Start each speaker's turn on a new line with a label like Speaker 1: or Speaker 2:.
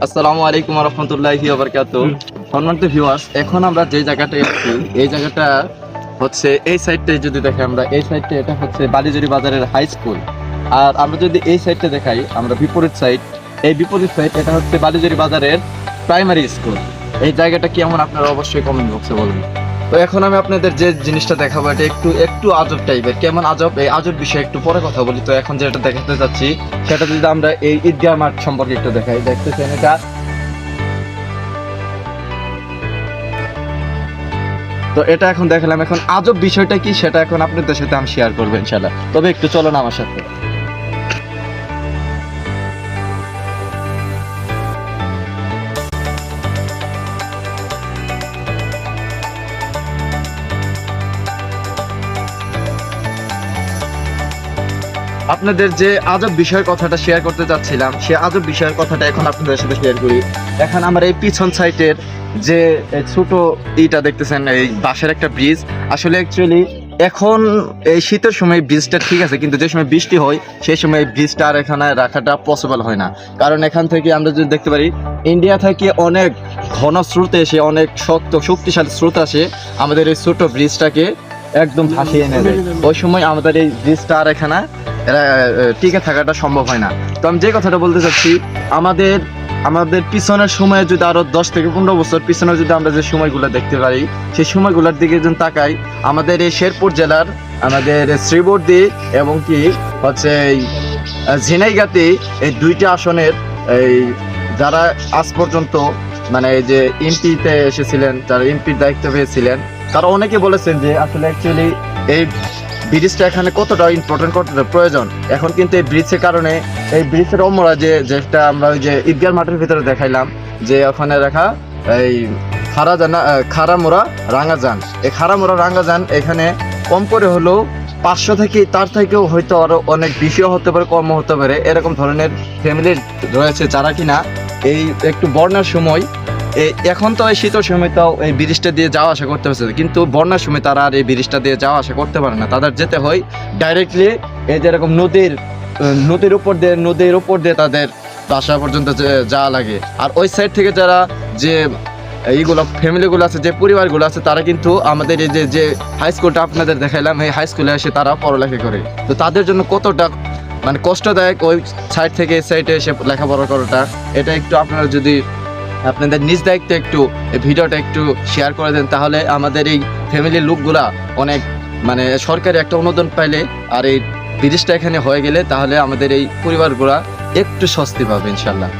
Speaker 1: আসসালামু আলাইকুম ওয়া রাহমাতুল্লাহি ওয়া বারাকাতুহু। সম্মানিত ভিউয়ার্স, এখন আমরা যে জায়গাটায় আছি এই জায়গাটা হচ্ছে এই সাইডটাই যদি দেখি আমরা এই সাইডটা এটা হচ্ছে বালিজুরি বাজারের হাই স্কুল। আর আমরা যদি এই সাইডটা দেখাই আমরা বিপরীত সাইড, এই বিপরীত সাইড এটা হচ্ছে বালিজুরি বাজারের প্রাইমারি স্কুল। এই জায়গাটা কেমন আপনারা অবশ্যই কমেন্ট বক্সে বলবেন। তো এখন আমি আপনাদের যে জিনিসটা দেখাবো এটা একটু আজব টাইপের। কেমন আজব, এই আজব বিষয়ে একটু পরে কথা বলি। তো এখন যেটা দেখাতে যাচ্ছি সেটা যদি আমরা এই ঈদগাহ মাঠ সম্পর্কে একটু দেখাই, দেখতেছেন এটা। তো এটা এখন দেখালাম, এখন আজব বিষয়টা কি সেটা এখন আপনাদের সাথে আমি শেয়ার করবো ইনশাআল্লাহ। তবে একটু চলুন আমার সাথে। আপনাদের যে আজব বিষয়ের কথাটা শেয়ার করতে চাচ্ছিলাম সে আজব বিষয়ের কথাটা এখন আপনাদের সাথে শেয়ার করি। এখন আমার এই পিছন সাইডের যে ছোট ইটা দেখতেছেন, এই বাঁশের একটা ব্রিজ। আসলে অ্যাকচুয়ালি এখন এই শীতের সময় ব্রিজটা ঠিক আছে, কিন্তু যে সময় বৃষ্টি হয় সেই সময় ব্রিজটা আর এখানে রাখাটা পসিবল হয় না। কারণ এখান থেকে আমরা যদি দেখতে পারি ইন্ডিয়া থেকে অনেক ঘন স্রোত এসে, অনেক শক্তিশালী স্রোত আসে আমাদের এই ছোট ব্রিজটাকে একদম ভাসিয়ে এনে দেয়। ওই সময় আমাদের এই ব্রিজটা আর এখানে টিকে থাকাটা সম্ভব হয় না। তো আমি যে কথাটা বলতে চাচ্ছি, আমাদের পিছনের সময়ে যদি আরো 10 থেকে 15 বছর পিছনে যদি আমরা যে সময়গুলো দেখতে পারি সেই সময়গুলোর দিকে যদি তাকাই, আমাদের এই শেরপুর জেলার আমাদের শ্রীবর্দী এবং কি হচ্ছে এই ঝিনাইগাতি, এই দুইটা আসনের এই যারা আজ পর্যন্ত মানে এই যে এমপিতে এসেছিলেন, যারা এমপির দায়িত্ব পেয়েছিলেন, তারা অনেকে বলেছেন যে আসলে অ্যাকচুয়ালি এই ব্রিজটা এখানে কতটা ইম্পর্টেন্ট, কতটা প্রয়োজন। এখন কিন্তু এই ব্রিজের কারণে, এই ব্রিজের অমরা যেটা আমরা ওই যে ঈদগাহ মাঠের ভিতরে দেখাইলাম যে ওখানে রাখা এই খারামোড়া রাঙ্গাজান, এই খারামোড়া রাঙ্গাজান এখানে কম করে হলেও 500 থেকে তার থেকেও হয়তো আরো অনেক বেশিও হতে পারে, কম হতে পারে, এরকম ধরনের ফ্যামিলি রয়েছে যারা কিনা এই একটু বন্যার সময় এখন তো এই শীতের সময় তো এই ব্রিজটা দিয়ে যাওয়া আসা করতে হচ্ছে, কিন্তু বন্যার সময় তারা আর এই ব্রিজটা দিয়ে যাওয়া আসা করতে পারে না। তাদের যেতে হয় ডাইরেক্টলি এই যেরকম নদীর উপর দিয়ে তাদের বাসা পর্যন্ত যাওয়া লাগে। আর ওই সাইড থেকে যারা যে এইগুলো ফ্যামিলিগুলো আছে, যে পরিবারগুলো আছে, তারা কিন্তু আমাদের এই যে হাই স্কুলটা আপনাদের দেখাইলাম, এই হাই স্কুলে এসে তারা পড়ালেখা করে। তো তাদের জন্য কতটা মানে কষ্টদায়ক ওই সাইড থেকে এই সাইডে এসে লেখাপড়া করাটা, এটা একটু আপনারা যদি আপনাদের নিজ দায়িত্বে একটু এই ভিডিওটা একটু শেয়ার করে দেন, তাহলে আমাদের এই ফ্যামিলির লোকগুলা অনেক মানে সরকারি একটা অনুদান পাইলে আর এই ব্রিজটা এখানে হয়ে গেলে তাহলে আমাদের এই পরিবারগুলা একটু স্বস্তি পাবে ইনশাল্লাহ।